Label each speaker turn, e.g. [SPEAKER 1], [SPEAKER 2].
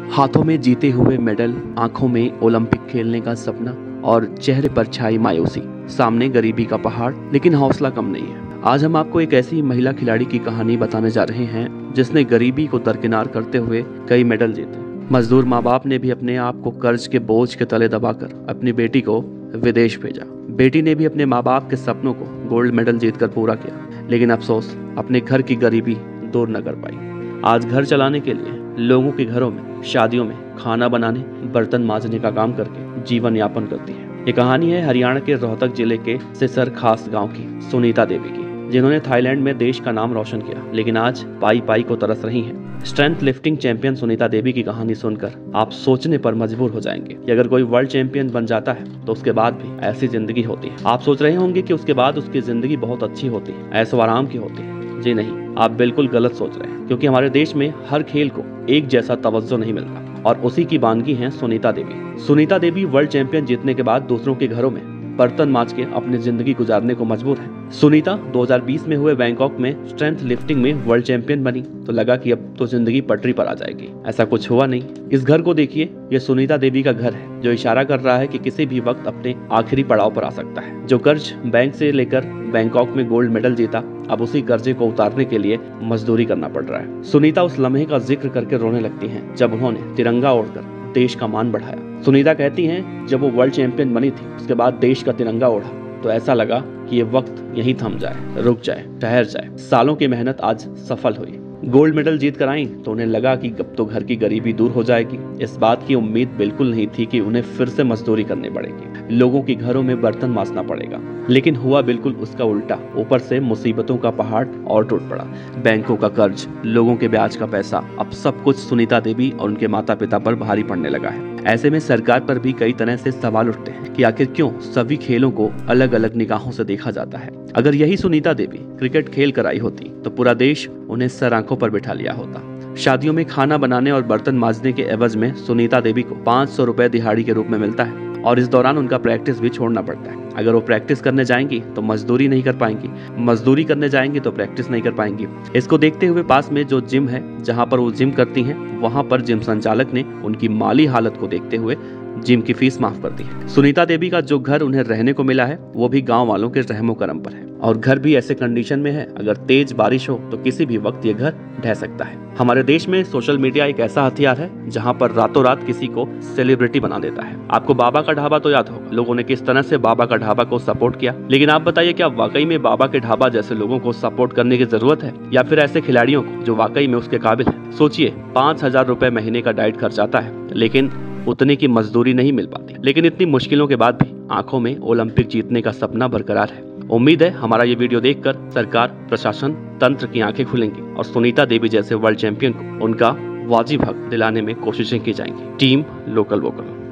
[SPEAKER 1] हाथों में जीते हुए मेडल, आंखों में ओलंपिक खेलने का सपना और चेहरे पर छाई मायूसी। सामने गरीबी का पहाड़, लेकिन हौसला कम नहीं है। आज हम आपको एक ऐसी महिला खिलाड़ी की कहानी बताने जा रहे हैं जिसने गरीबी को दरकिनार करते हुए कई मेडल जीते। मजदूर माँ बाप ने भी अपने आप को कर्ज के बोझ के तले दबाकर अपनी बेटी को विदेश भेजा। बेटी ने भी अपने माँ बाप के सपनों को गोल्ड मेडल जीतकर पूरा किया, लेकिन अफसोस अपने घर की गरीबी दूर न कर पाई। आज घर चलाने के लिए लोगों के घरों में, शादियों में खाना बनाने, बर्तन मांजने का काम करके जीवन यापन करती है। ये कहानी है हरियाणा के रोहतक जिले के सिसर खास गांव की सुनीता देवी की, जिन्होंने थाईलैंड में देश का नाम रोशन किया, लेकिन आज पाई पाई को तरस रही हैं। Strength lifting champion Sunita Devi की कहानी सुनकर आप सोचने पर मजबूर हो जाएंगे कि अगर कोई वर्ल्ड चैंपियन बन जाता है तो उसके बाद भी ऐसी जिंदगी होती है। आप सोच रहे होंगे कि उसके बाद उसकी जिंदगी बहुत अच्छी होती है, ऐशो आराम की होती है। जी नहीं, आप बिल्कुल गलत सोच रहे हैं, क्योंकि हमारे देश में हर खेल को एक जैसा तवज्जो नहीं मिलता, और उसी की बानगी है सुनीता देवी। सुनीता देवी वर्ल्ड चैंपियन जीतने के बाद दूसरों के घरों में बर्तन मांज के अपनी जिंदगी गुजारने को मजबूर है। सुनीता 2020 में हुए बैंकॉक में स्ट्रेंथ लिफ्टिंग में वर्ल्ड चैंपियन बनी तो लगा कि अब तो जिंदगी पटरी पर आ जाएगी। ऐसा कुछ हुआ नहीं। इस घर को देखिए, ये सुनीता देवी का घर है, जो इशारा कर रहा है कि किसी भी वक्त अपने आखिरी पड़ाव पर आ सकता है। जो कर्ज बैंक से लेकर बैंकॉक में गोल्ड मेडल जीता, अब उसी कर्जे को उतारने के लिए मजदूरी करना पड़ रहा है। सुनीता उस लम्हे का जिक्र करके रोने लगती हैं जब उन्होंने तिरंगा ओढ़कर देश का मान बढ़ाया। सुनीता कहती हैं, जब वो वर्ल्ड चैंपियन बनी थी, उसके बाद देश का तिरंगा ओढ़ा तो ऐसा लगा कि ये वक्त यहीं थम जाए, रुक जाए, ठहर जाए। सालों की मेहनत आज सफल हुई। गोल्ड मेडल जीत कर आई तो उन्हें लगा कि अब तो घर की गरीबी दूर हो जाएगी। इस बात की उम्मीद बिल्कुल नहीं थी कि उन्हें फिर से मजदूरी करनी पड़ेगी, लोगों के घरों में बर्तन मांजना पड़ेगा। लेकिन हुआ बिल्कुल उसका उल्टा। ऊपर से मुसीबतों का पहाड़ और टूट पड़ा। बैंकों का कर्ज, लोगों के ब्याज का पैसा, अब सब कुछ सुनीता देवी और उनके माता पिता पर भारी पड़ने लगा है। ऐसे में सरकार पर भी कई तरह से सवाल उठते हैं कि आखिर क्यों सभी खेलों को अलग अलग निगाहों से देखा जाता है। अगर यही सुनीता देवी क्रिकेट खेल कर आई होती तो पूरा देश उन्हें सर आंखों पर बिठा लिया होता। शादियों में खाना बनाने और बर्तन मांजने के एवज में सुनीता देवी को 500 रुपए दिहाड़ी के रूप में मिलता है, और इस दौरान उनका प्रैक्टिस भी छोड़ना पड़ता है। अगर वो प्रैक्टिस करने जाएंगी तो मजदूरी नहीं कर पाएंगी, मजदूरी करने जाएंगी तो प्रैक्टिस नहीं कर पाएंगी। इसको देखते हुए पास में जो जिम है, जहां पर वो जिम करती हैं, वहां पर जिम संचालक ने उनकी माली हालत को देखते हुए जिम की फीस माफ कर दी है। सुनीता देवी का जो घर उन्हें रहने को मिला है, वो भी गांव वालों के रहमो करम पर है, और घर भी ऐसे कंडीशन में है, अगर तेज बारिश हो तो किसी भी वक्त ये घर ढह सकता है। हमारे देश में सोशल मीडिया एक ऐसा हथियार है जहां पर रातों रात किसी को सेलिब्रिटी बना देता है। आपको बाबा का ढाबा तो याद होगा, लोगों ने किस तरह से बाबा का ढाबा को सपोर्ट किया। लेकिन आप बताइए, क्या वाकई में बाबा के ढाबा जैसे लोगों को सपोर्ट करने की जरूरत है, या फिर ऐसे खिलाड़ियों को जो वाकई में उसके काबिल है? सोचिए, 5,000 रुपए महीने का डाइट खर्च आता है, लेकिन उतने की मजदूरी नहीं मिल पाती। लेकिन इतनी मुश्किलों के बाद भी आंखों में ओलंपिक जीतने का सपना बरकरार है। उम्मीद है हमारा ये वीडियो देखकर सरकार, प्रशासन, तंत्र की आंखें खुलेंगी और सुनीता देवी जैसे वर्ल्ड चैंपियन को उनका वाजिब हक दिलाने में कोशिशें की जाएंगी। Team local vocal.